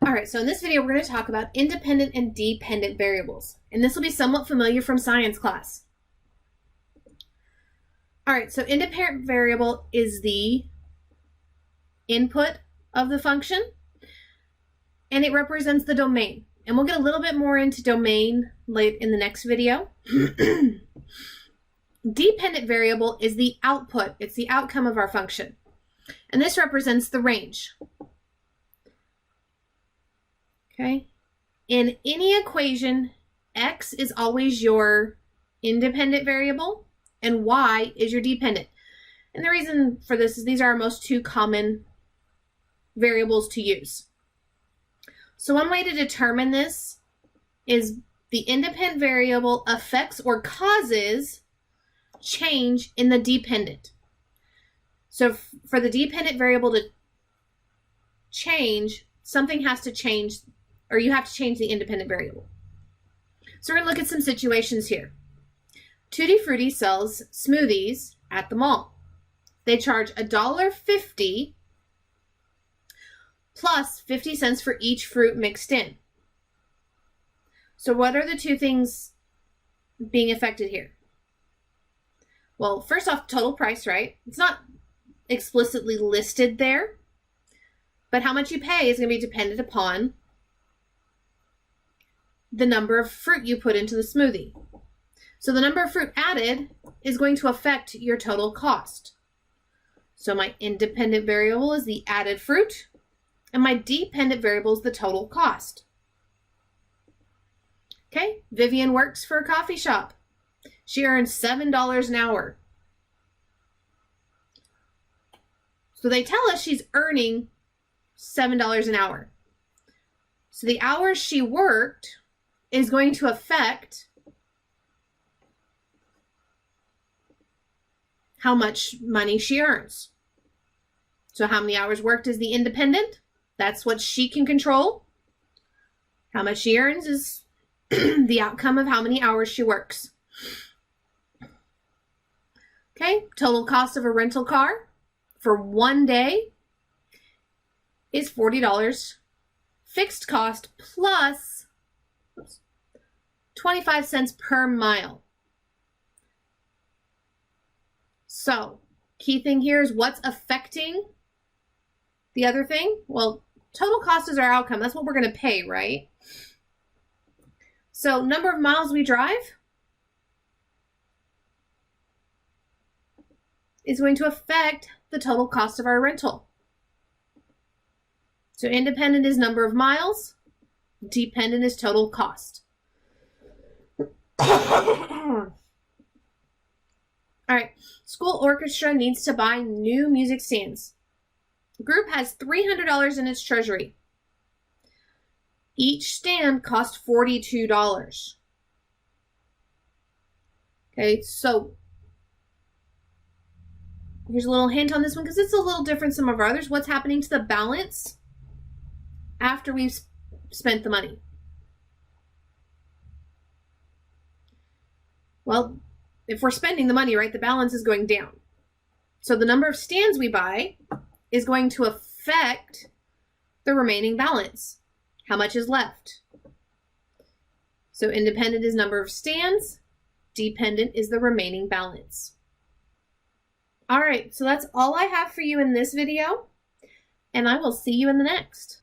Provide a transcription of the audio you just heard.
All right, so in this video, we're going to talk about independent and dependent variables. And this will be somewhat familiar from science class. All right, so independent variable is the input of the function, and it represents the domain. And we'll get a little bit more into domain late in the next video. Dependent variable is the output. It's the outcome of our function. And this represents the range. Okay. In any equation, x is always your independent variable and y is your dependent. And the reason for this is these are our most two common variables to use. So one way to determine this is the independent variable affects or causes change in the dependent. So for the dependent variable to change, something has to change, or you have to change the independent variable. So we're going to look at some situations here. Tutti Frutti sells smoothies at the mall. They charge $1.50 plus 50 cents for each fruit mixed in. So what are the two things being affected here? Well, first off, total price, right? It's not explicitly listed there, but how much you pay is going to be dependent upon the number of fruit you put into the smoothie. So the number of fruit added is going to affect your total cost. So my independent variable is the added fruit, and my dependent variable is the total cost. Okay, Vivian works for a coffee shop. She earns $7 an hour. So they tell us she's earning $7 an hour. So the hours she worked is going to affect how much money she earns. So how many hours worked is the independent. That's what she can control. How much she earns is the outcome of how many hours she works. Okay, total cost of a rental car for one day is $40. Fixed cost plus 25 cents per mile. So, key thing here is what's affecting the other thing? Well, total cost is our outcome. That's what we're going to pay, right? So, number of miles we drive is going to affect the total cost of our rental. So, independent is number of miles. Dependent is total cost. All right, school orchestra needs to buy new music stands. The group has $300 in its treasury. Each stand costs $42. Okay, so here's a little hint on this one because it's a little different from some of our others. What's happening to the balance after we've spent the money? Well, if we're spending the money, right, the balance is going down. So the number of stands we buy is going to affect the remaining balance. How much is left? So independent is number of stands. Dependent is the remaining balance. All right, so that's all I have for you in this video, and I will see you in the next.